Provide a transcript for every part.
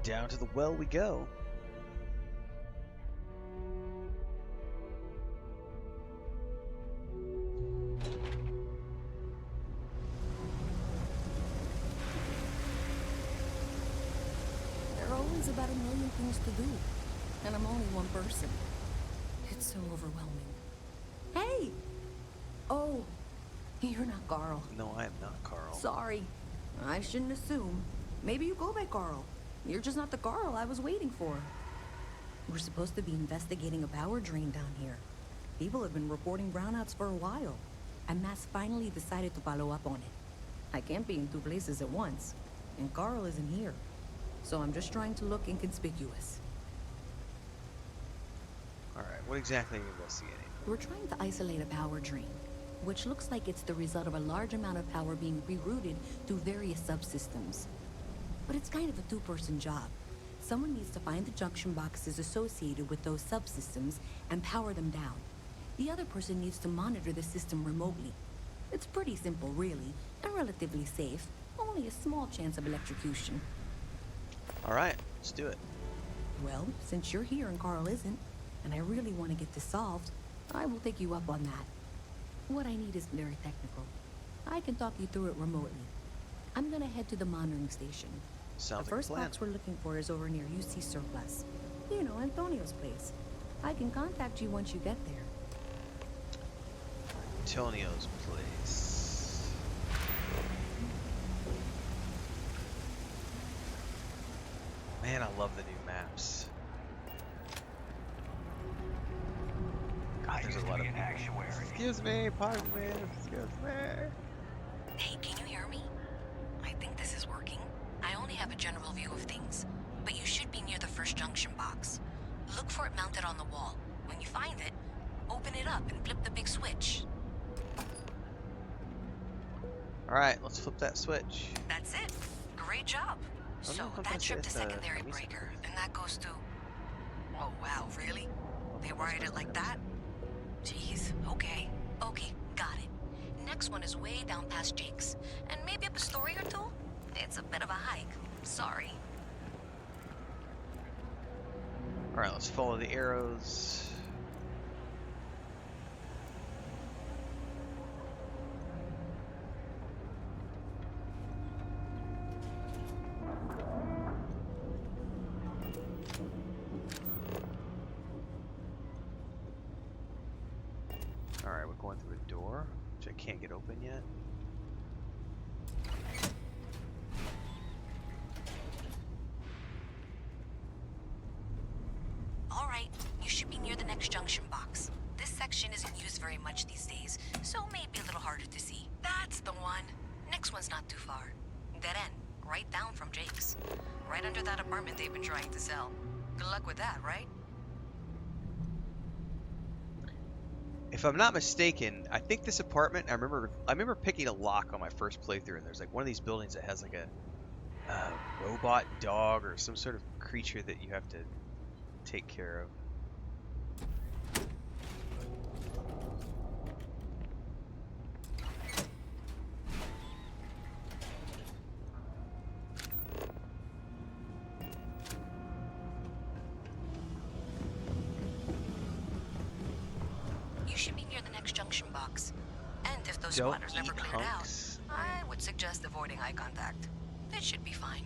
Down to the well we go. There are always about a million things to do, and I'm only one person. It's so overwhelming. Hey! Oh, you're not Carl. No, I am not Carl. Sorry. I shouldn't assume. Maybe you go by Carl. You're just not the Carl I was waiting for. We're supposed to be investigating a power drain down here. People have been reporting brownouts for a while, and Mass finally decided to follow up on it. I can't be in two places at once, and Carl isn't here. So I'm just trying to look inconspicuous. Alright, what exactly are you investigating? We're trying to isolate a power drain, which looks like it's the result of a large amount of power being rerouted to various subsystems. But it's kind of a two-person job. Someone needs to find the junction boxes associated with those subsystems and power them down. The other person needs to monitor the system remotely. It's pretty simple, really, and relatively safe. Only a small chance of electrocution. Alright, let's do it. Well, since you're here and Carl isn't, and I really want to get this solved, I will take you up on that. What I need isn't very technical. I can talk you through it remotely. I'm gonna head to the monitoring station. Sounds The like a first plan. box we're looking for is over near UC Surplus. You know, Antonio's place. I can contact you once you get there. Antonio's place. Man, I love the new maps. God, there's a lot of people. Excuse me, pardon me, excuse me. Hey, can you hear me? I think this is working. I only have a general view of things, but you should be near the first junction box. Look for it mounted on the wall. When you find it, open it up and flip the big switch. Alright, let's flip that switch. That's it. Great job. So that tripped the secondary breaker, and that goes to... Oh, wow, really? They wired it like that? Jeez, okay. Okay, got it. Next one is way down past Jake's, and maybe up a story or two? It's a bit of a hike. Sorry. Alright, let's follow the arrows. Alright, we're going through a door, which I can't get open yet. Alright, you should be near the next junction box. This section isn't used very much these days, so maybe a little harder to see. That's the one. Next one's not too far. Dead end, right down from Jake's. Right under that apartment they've been trying to sell. Good luck with that, right? If I'm not mistaken, I think this apartment, I remember picking a lock on my first playthrough, and there's like one of these buildings that has like a robot dog or some sort of creature that you have to take care of. You should be near the next junction box. And if those Don't squatters never eat cleared out, hunks. I would suggest avoiding eye contact. It should be fine.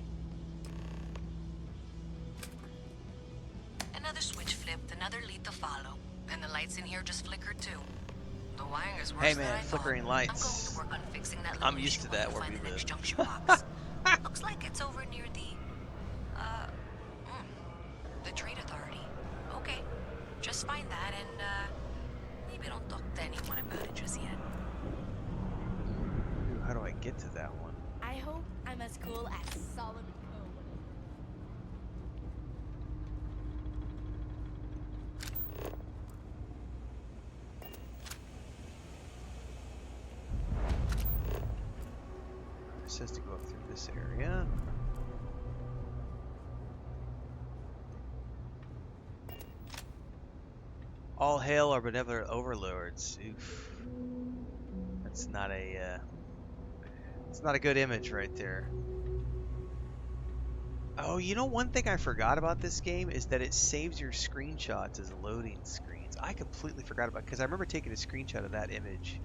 Another switch flipped, another lead to follow. And the lights in here just flickered too. The wiring is worse Hey than man, I flickering thought. lights. I'm going to work on fixing that I'm little used issue to that when where we we find the next live. junction box. Looks like it's over near the Trade Authority. Okay, just find that and maybe don't talk to anyone about it just yet. Ooh, how do I get to that one? I hope I'm as cool as Solomon Code. It says to go through this area. All hail our benevolent overlords. Oof. That's not a it's not a good image right there. Oh, you know, one thing I forgot about this game is that it saves your screenshots as loading screens. I completely forgot about because I remember taking a screenshot of that image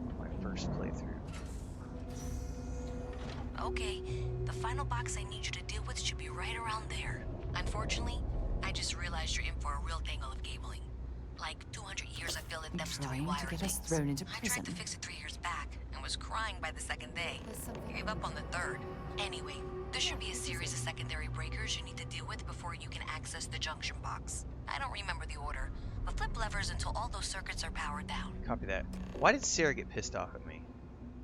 on my first playthrough. Okay, the final box I need you to deal with should be right around there. Unfortunately, I just realized you're in for a real tangle of cabling. Like 200 years of filled in depths to Trying rewire to get us things. thrown into I tried prison. to fix it 3 years back and was crying by the second day. Gave up on the third. Anyway, there should be a series of secondary breakers you need to deal with before you can access the junction box. I don't remember the order, but flip levers until all those circuits are powered down. Copy that. Why did Sarah get pissed off at me?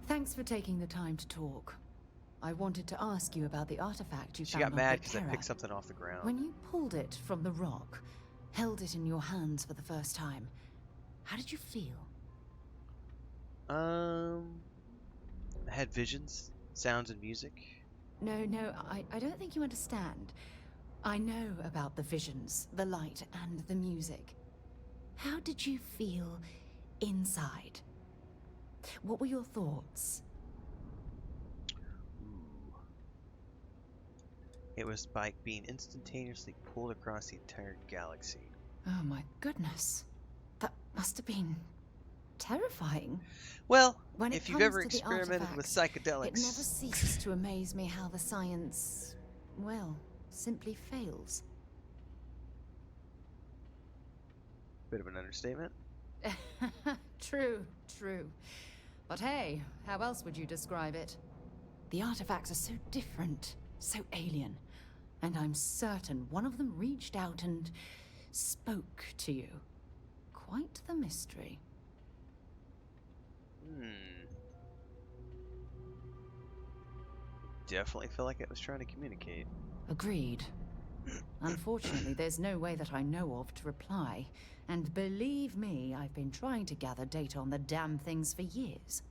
Thanks for taking the time to talk. I wanted to ask you about the artifact you She found got on mad Big because I Terror. picked something off the ground. When you pulled it from the rock, held it in your hands for the first time, how did you feel? I had visions, sounds, and music. No, I don't think you understand. I know about the visions, the light, and the music. How did you feel inside? What were your thoughts? Ooh. It was like being instantaneously pulled across the entire galaxy. Oh my goodness. That must have been terrifying. Well, When it if you've comes ever to the experimented with artifacts, it never psychedelics, ceases to amaze me how the science, well, simply fails. bit of an understatement. True. But hey, how else would you describe it? The artifacts are so different, so alien. And I'm certain one of them reached out and spoke to you. Quite the mystery. Definitely feel like it was trying to communicate. Agreed. Unfortunately, there's no way that I know of to reply. And believe me, I've been trying to gather data on the damn things for years.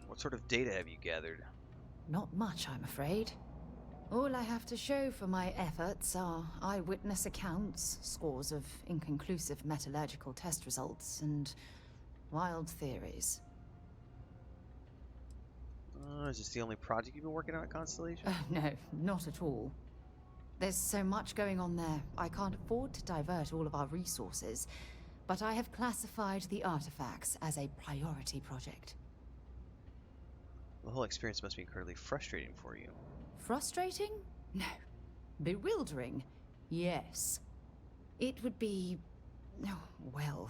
What sort of data have you gathered? Not much, I'm afraid. All I have to show for my efforts are eyewitness accounts, scores of inconclusive metallurgical test results, and wild theories. Is this the only project you've been working on at Constellation? No, not at all. There's so much going on there, I can't afford to divert all of our resources, but I have classified the artifacts as a priority project. The whole experience must be incredibly frustrating for you. Frustrating? No. Bewildering? Yes. It would be, oh, well,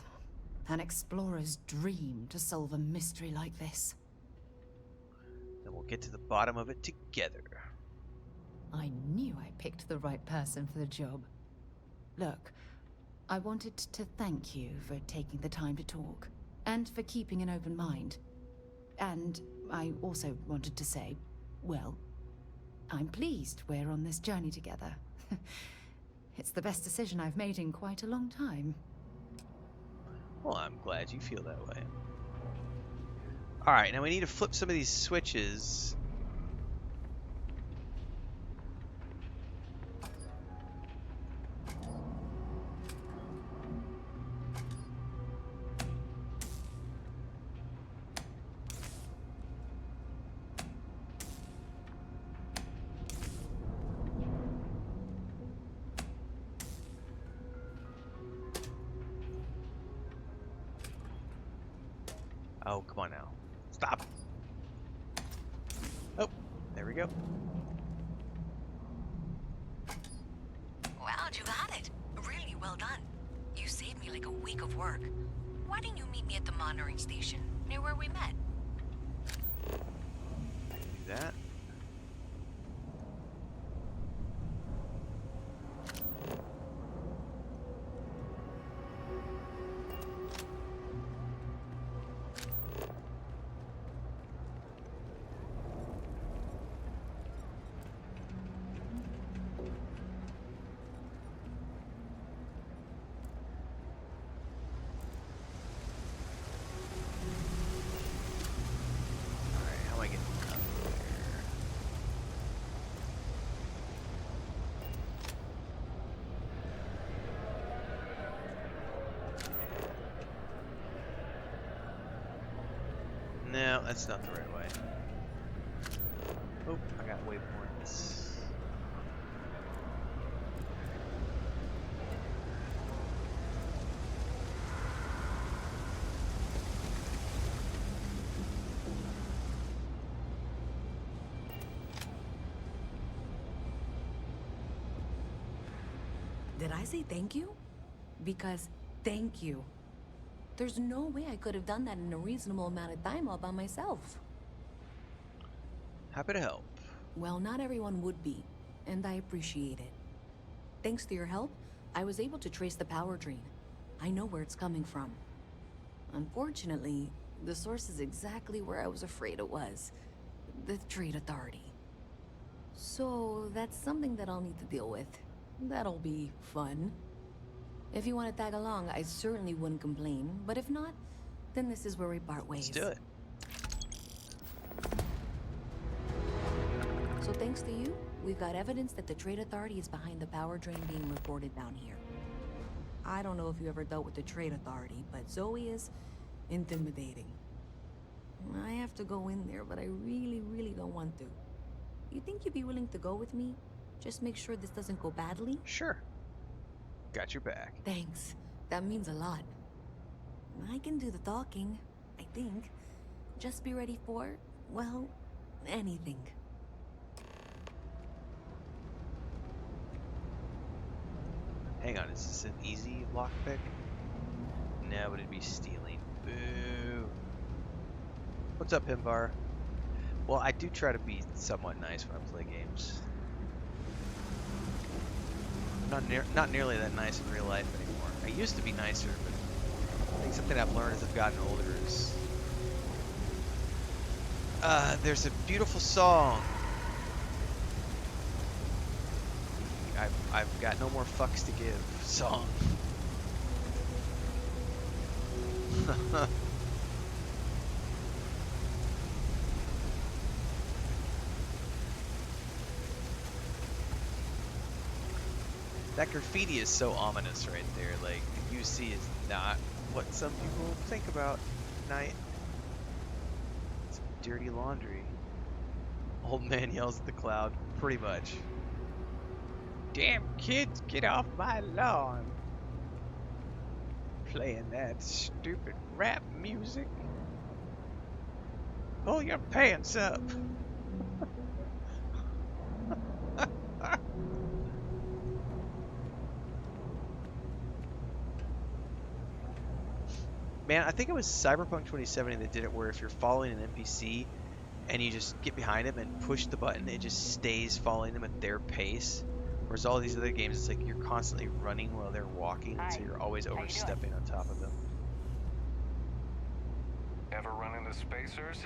an explorer's dream to solve a mystery like this. Then we'll get to the bottom of it together. I knew I picked the right person for the job. Look, I wanted to thank you for taking the time to talk, and for keeping an open mind. And I also wanted to say, well, I'm pleased we're on this journey together. It's the best decision I've made in quite a long time. Well, I'm glad you feel that way. Alright, now we need to flip some of these switches. Oh, come on now. Stop. Oh, there we go. Wow, you got it. Really well done. You saved me like a week of work. Why didn't you meet me at the monitoring station, near where we met? I can do that. Alright, how am I getting up there? No, that's not the right way. Oh, I got waypoints. Did I say thank you? Because thank you. There's no way I could have done that in a reasonable amount of time all by myself. Happy to help. Well, not everyone would be, and I appreciate it. Thanks to your help, I was able to trace the power drain. I know where it's coming from. Unfortunately, the source is exactly where I was afraid it was. The Trade Authority. So, that's something that I'll need to deal with. That'll be fun. If you want to tag along, I certainly wouldn't complain, but if not, then this is where we part ways. Let's do it. So thanks to you, we've got evidence that the Trade Authority is behind the power drain being reported down here. I don't know if you ever dealt with the Trade Authority, but Zoe is intimidating. I have to go in there, but I really don't want to. You think you'd be willing to go with me? Just make sure this doesn't go badly? Sure. Got your back. Thanks. That means a lot. I can do the talking, I think. Just be ready for, well, anything. Hang on, is this an easy lockpick? No, but it'd be stealing. Boo. What's up, Himbar? Well, I do try to be somewhat nice when I play games. Not nearly that nice in real life anymore. I used to be nicer, but I think something I've learned as I've gotten older is there's a beautiful song. I've got no more fucks to give. Song. That graffiti is so ominous right there. Like, the UC is not what some people think about at night. It's dirty laundry. Old man yells at the cloud, pretty much. Damn kids, get off my lawn. Playing that stupid rap music. Pull your pants up. Man, I think it was Cyberpunk 2070 that did it where if you're following an NPC and you just get behind him and push the button, it just stays following them at their pace. Whereas all these other games, it's like you're constantly running while they're walking, so you're always overstepping on top of them. Ever run into spacers?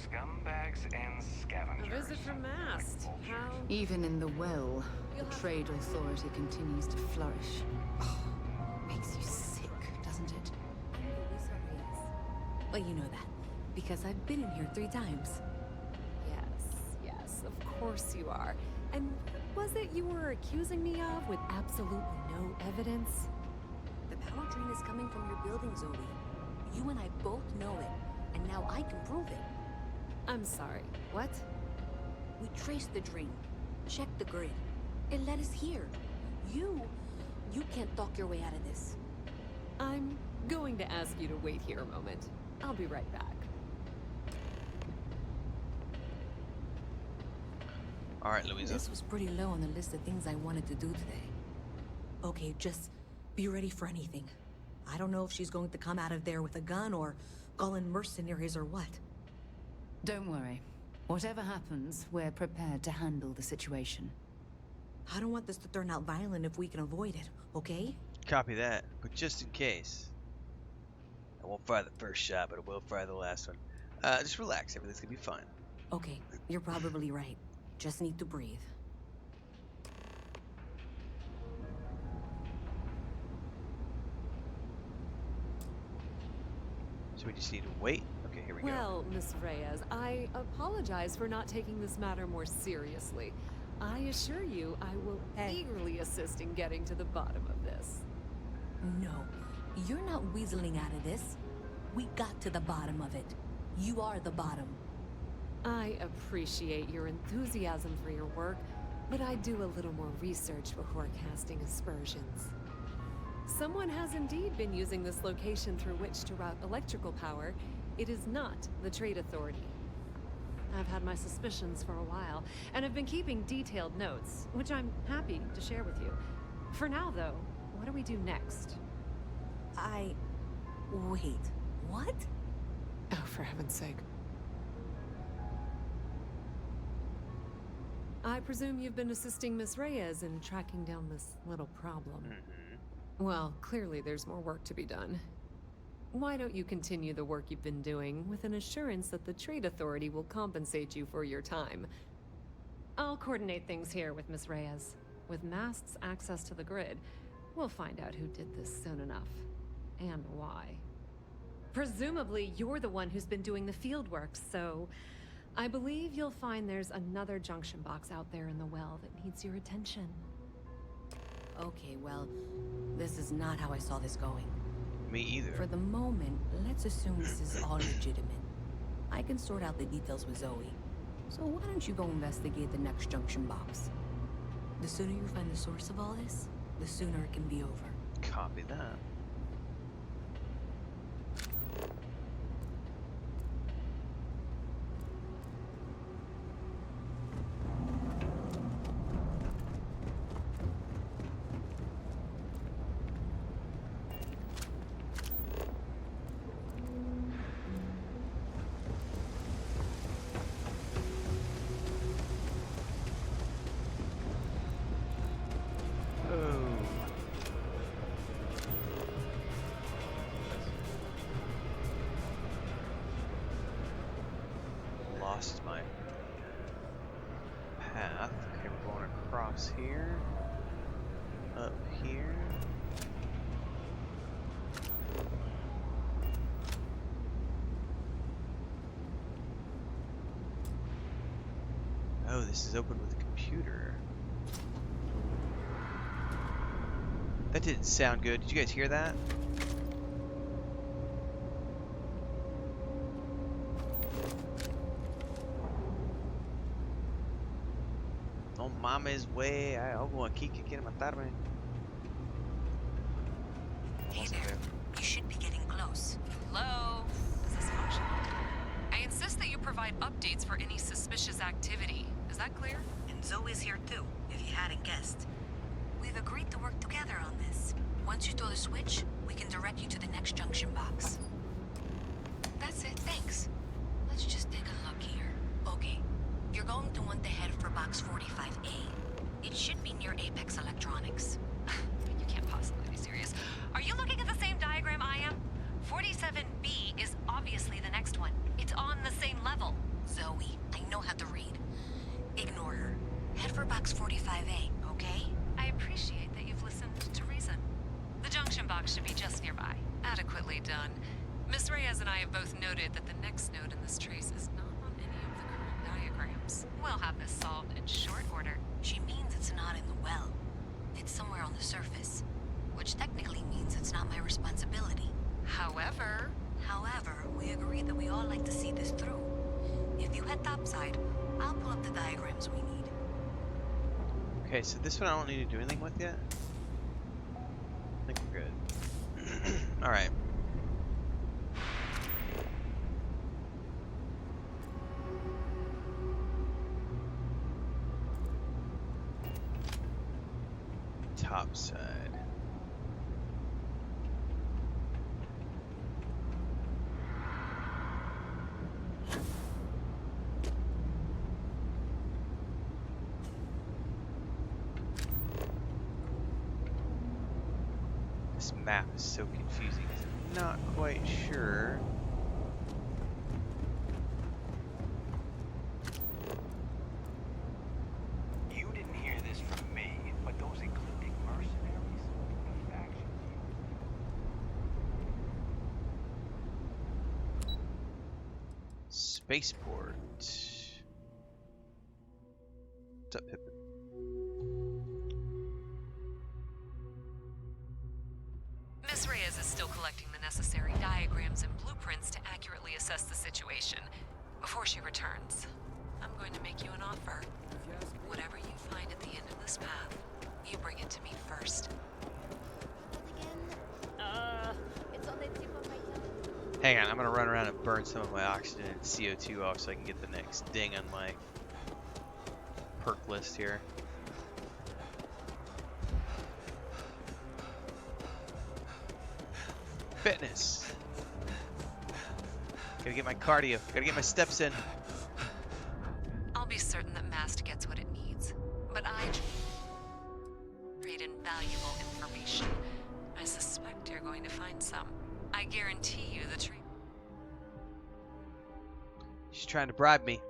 Scumbags and scavengers. A visit from Mast. How? Even in the well, the Trade Authority continues to flourish. Oh, makes you sick, doesn't it? Well, you know that, because I've been in here 3 times. Yes, of course you are. And what was it you were accusing me of with absolutely no evidence? The power drain is coming from your building, Zoe. You and I both know it, and now I can prove it. I'm sorry, what? We traced the drain, checked the grid. It led us here. You can't talk your way out of this. I'm going to ask you to wait here a moment. I'll be right back. Alright, Louisa. This was pretty low on the list of things I wanted to do today. Okay, just be ready for anything. I don't know if she's going to come out of there with a gun or call in mercenaries or what. Don't worry. Whatever happens, we're prepared to handle the situation. I don't want this to turn out violent if we can avoid it, okay? Copy that, but just in case. I won't fire the first shot, but I will fire the last one. Just relax, everything's gonna be fine. Okay, you're probably right. Just need to breathe. So we just need to wait? Okay, here we go. Well, Miss Reyes, I apologize for not taking this matter more seriously. I assure you I will eagerly assist in getting to the bottom of this. No, you're not weaseling out of this. We got to the bottom of it. You are the bottom. I appreciate your enthusiasm for your work, but I'd do a little more research before casting aspersions. Someone has indeed been using this location through which to route electrical power. It is not the Trade Authority. I've had my suspicions for a while, and have been keeping detailed notes, which I'm happy to share with you. For now, though, what do we do next? Wait, what? Oh, for heaven's sake. I presume you've been assisting Miss Reyes in tracking down this little problem. Well, clearly there's more work to be done. Why don't you continue the work you've been doing with an assurance that the Trade Authority will compensate you for your time? I'll coordinate things here with Miss Reyes. With Mast's access to the grid, we'll find out who did this soon enough. And why. Presumably, you're the one who's been doing the field work, so I believe you'll find there's another junction box out there in the well that needs your attention. Okay, well, this is not how I saw this going. Me either. For the moment, let's assume this is all legitimate. I can sort out the details with Zoe. So why don't you go investigate the next junction box? The sooner you find the source of all this, the sooner it can be over. Copy that. Lost my path. Okay, we're going across here. Up here. Oh, this is open with a computer. That didn't sound good. Did you guys hear that? No mames, way. Algo aquí que quiere matarme. Hey there. You should be getting close. Hello? Is this functional? I insist that you provide updates for any suspicious activity. Is that clear? And Zoe's here too, if you hadn't guessed. We've agreed to work together on this. Once you throw the switch, we can direct you to the next junction box. That's it, thanks. Let's just take a look here. Okay, you're going to want to head for box 45A. It should be near Apex Electronics. You can't possibly be serious. Are you looking at the same diagram I am? 47B is obviously the next one. It's on the same level. Zoe, I know how to read. Ignore her. Head for box 45A, okay? I appreciate that you've listened to reason. The junction box should be just nearby. Adequately done. Miss Reyes and I have both noted that the next node in this trace is not on any of the current diagrams. We'll have this solved in short order. She means it's not in the well. It's somewhere on the surface. Which technically means it's not my responsibility. However, we agreed that we all like to see this through. If you head topside, I'll pull up the diagrams we need. Okay, so this one I don't need to do anything with yet. I think we're good. Alright. Topside. This map is so confusing because I'm not quite sure. You didn't hear this from me, but those ecliptic mercenaries, the faction. Spaceport. What's up, Pippin? Miss Reyes is still collecting the necessary diagrams and blueprints to accurately assess the situation. Before she returns, I'm going to make you an offer. Whatever you find at the end of this path, you bring it to me first. It's on the tip of my tongue. Hang on, I'm gonna run around and burn some of my oxygen and CO2 off so I can get the next ding on my perk list here. Fitness. Gotta get my cardio. Gotta get my steps in. I'll be certain that Mast gets what it needs, but I trade in valuable information. I suspect you're going to find some. I guarantee you the tree. She's trying to bribe me.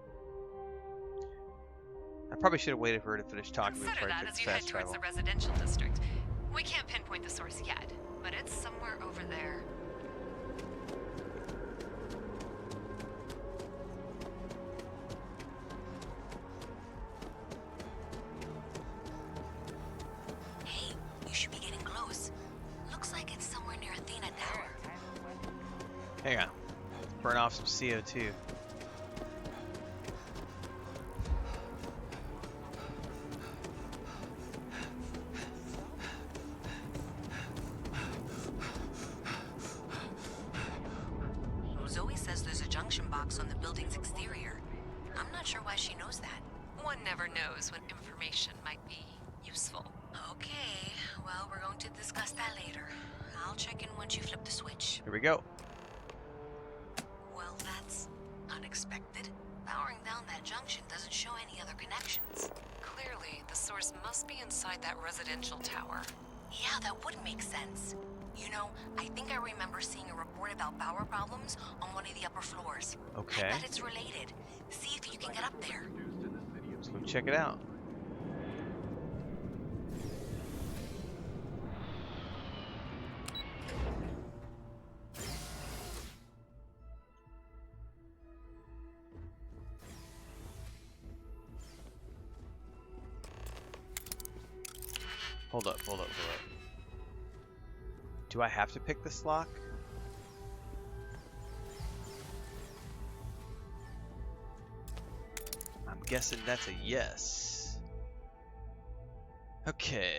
I probably should have waited for her to finish talking Consider before I that took as the you head fast towards travel. the residential district. We can't pinpoint the source yet, but it's somewhere over there. Hey, you should be getting close. Looks like it's somewhere near Athena Tower. Hang on. Burn off some CO2. Zoe says there's a junction box on the building's exterior. I'm not sure why she knows that. One never knows when information might be useful. Okay, well, we're going to discuss that later. I'll check in once you flip the switch. Here we go. Well, that's unexpected. Powering down that junction doesn't show any other connections. Clearly, the source must be inside that residential tower. Yeah, that would make sense. You know, I think I remember seeing a report about power problems on one of the upper floors. Okay. I bet it's related. See if you can get up there. Let's go check it out. Hold up. Do I have to pick this lock? I'm guessing that's a yes. Okay.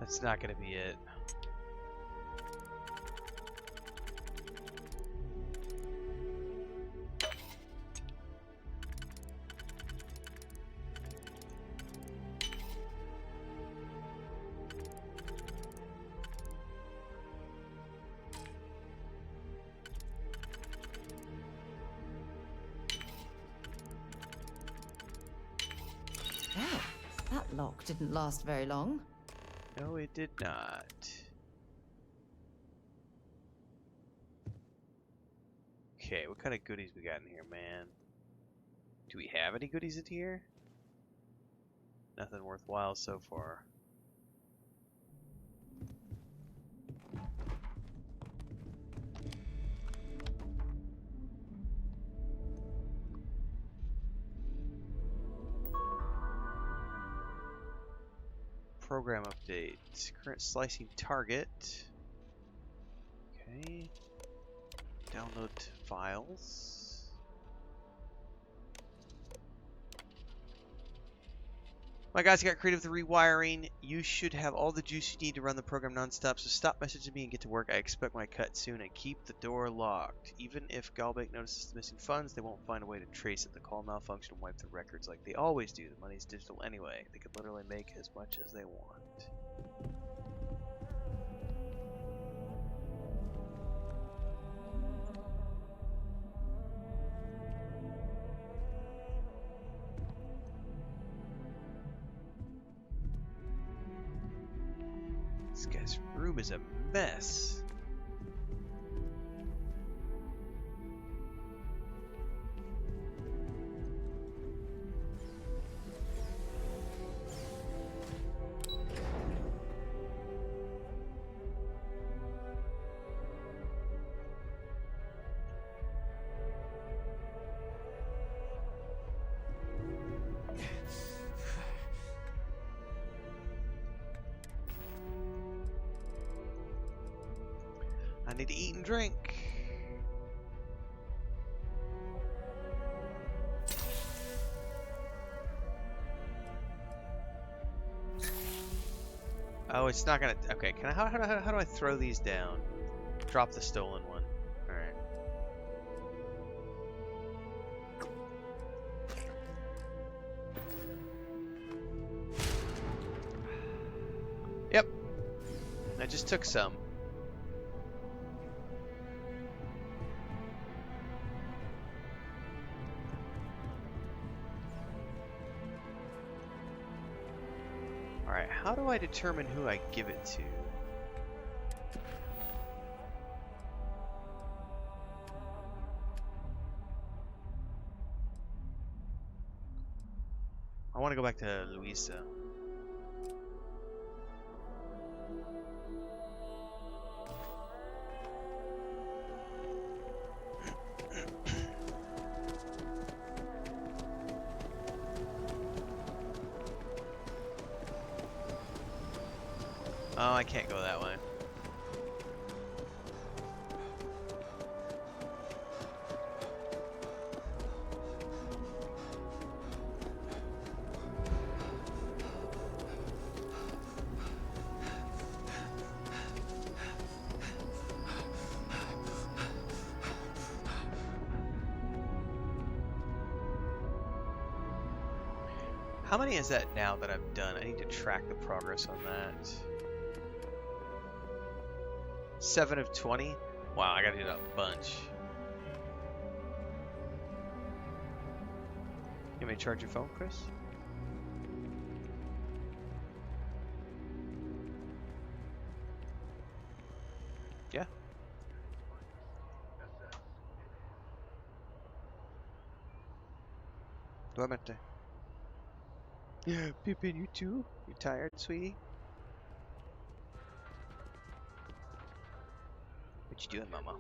That's not gonna be it. Well, that lock didn't last very long. No, it did not. Okay, what kind of goodies we got in here, man? Do we have any goodies in here? Nothing worthwhile so far. Program update. Current slicing target. Okay. Download files. My guys got creative with the rewiring. You should have all the juice you need to run the program nonstop, so stop messaging me and get to work. I expect my cut soon, and keep the door locked. Even if Galbeck notices the missing funds, they won't find a way to trace it. The call malfunction and wipe the records like they always do. The money's digital anyway. They could literally make as much as they want. This guy's room is a mess. need to eat and drink. Oh, it's not gonna. Okay, can I? How do I throw these down? Drop the stolen one. All right. Yep. I just took some. Alright, how do I determine who I give it to? I want to go back to Louisa. Oh, I can't go that way. How many is that now that I've done? I need to track the progress on that. 7 of 20? Wow, I gotta do that a bunch. You want me to charge your phone, Chris? Yeah. Duermete. Yeah, Pippin, you too? You tired, sweetie? What you doing, mama?